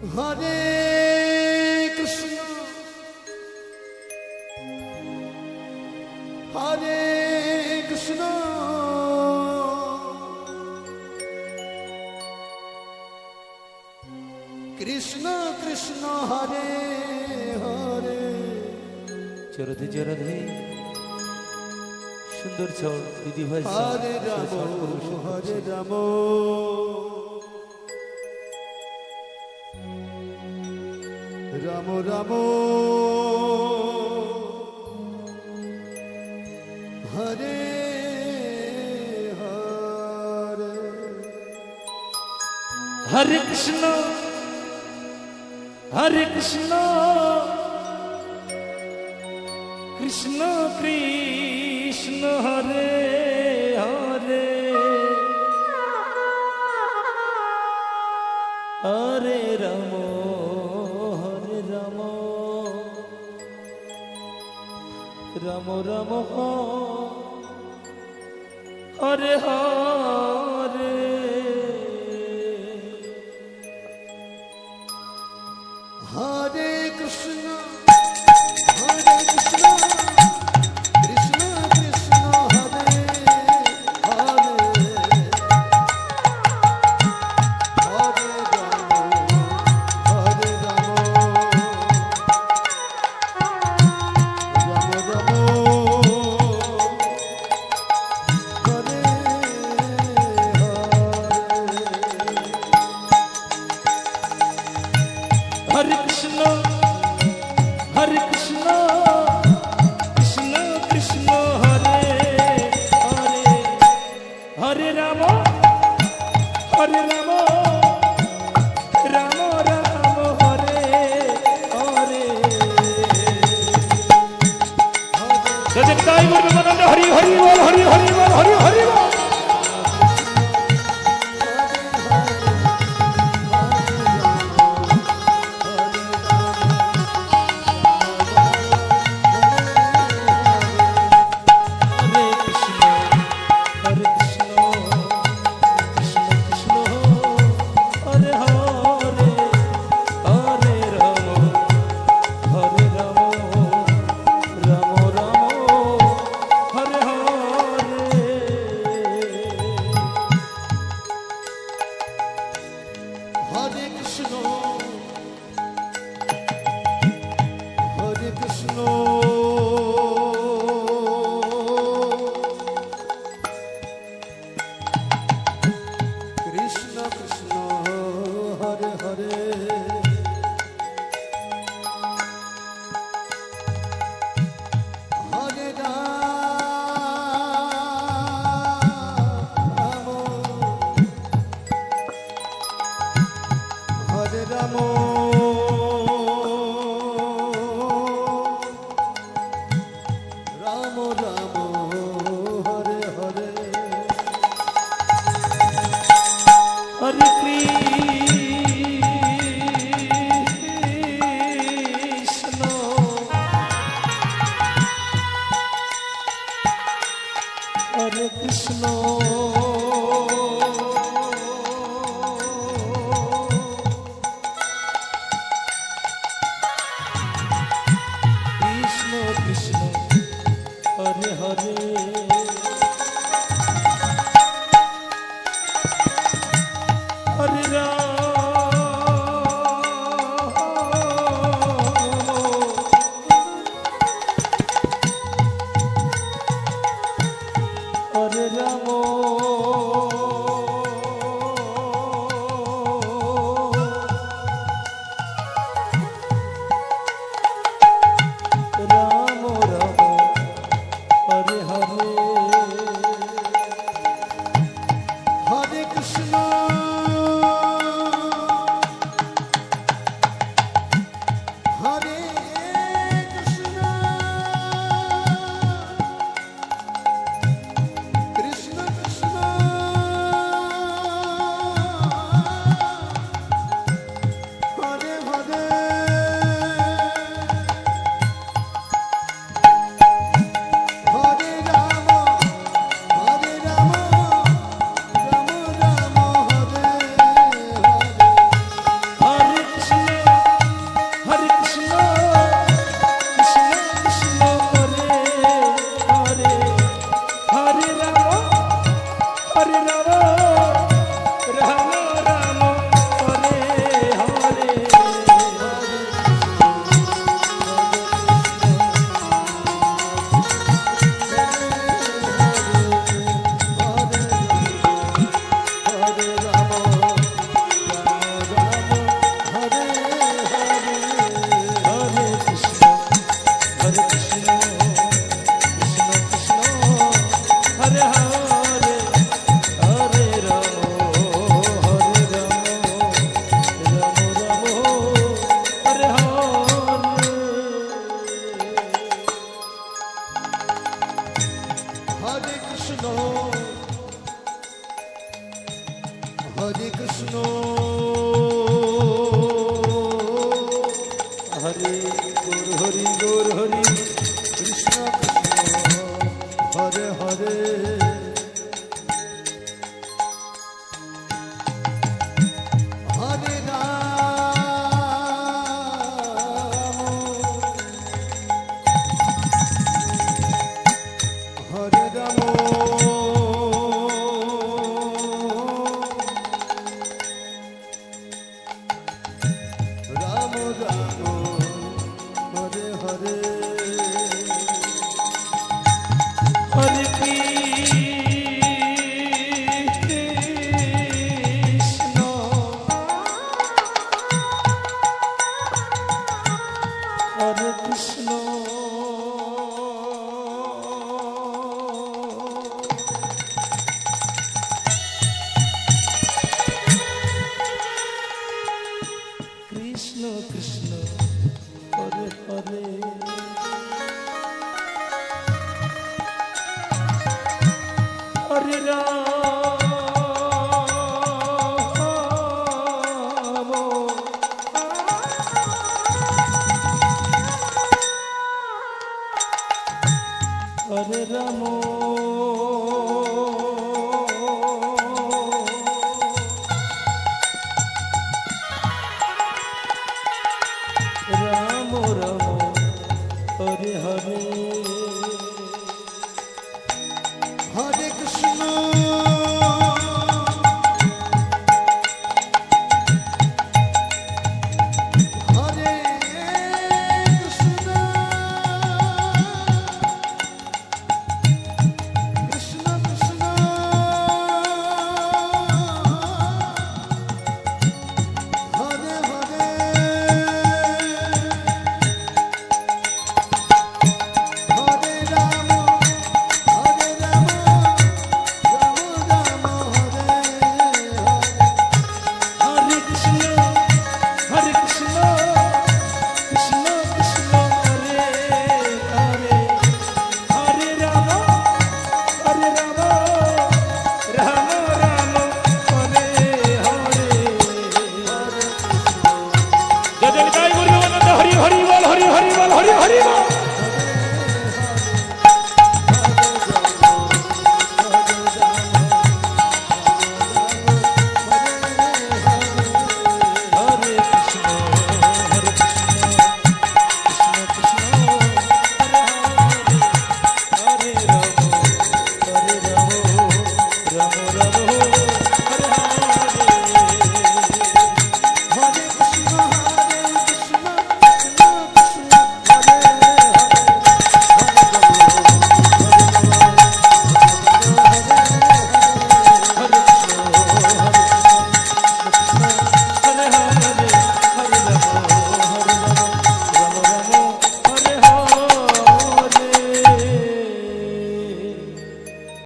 হরে কৃষ্ণ হরে কৃষ্ণ কৃষ্ণ কৃষ্ণ হরে হরে। চরধে চরধে সুন্দর ছড় দিদি ভাই হরে রাম হরে রাম রাম রাম হরে হরে। হরে কৃষ্ণ হরে কৃষ্ণ কৃষ্ণ কৃষ্ণ হরে হরে হরে রাম হরে রাম রাম রাম হরে হরে। হরে কৃষ্ণ হরে কৃষ্ণ কৃষ্ণ কৃষ্ণ হরে হরে হরে রাম হরে রাম রাম রাম হরে হরে। হরে কৃষ্ণ হরে কৃষ্ণ কৃষ্ণ কৃষ্ণ হরে হরে হরে রাম হরে রাম রাম রাম হরে হরে। জয় গুরু হরি হরি বল হরি হরি বল হরি হরি বল। হরে কৃষ্ণ হরে কৃষ্ণ কৃষ্ণ কৃষ্ণ হরে হরে। হরে রাম হরে রাম রাম রাম হরে হরে। হরে কৃষ্ণ হরে কৃষ্ণ রাম হরে হরে হরে কৃষ্ণ হরে কৃষ্ণ কৃষ্ণ কৃষ্ণ হরে হরে হরে রাম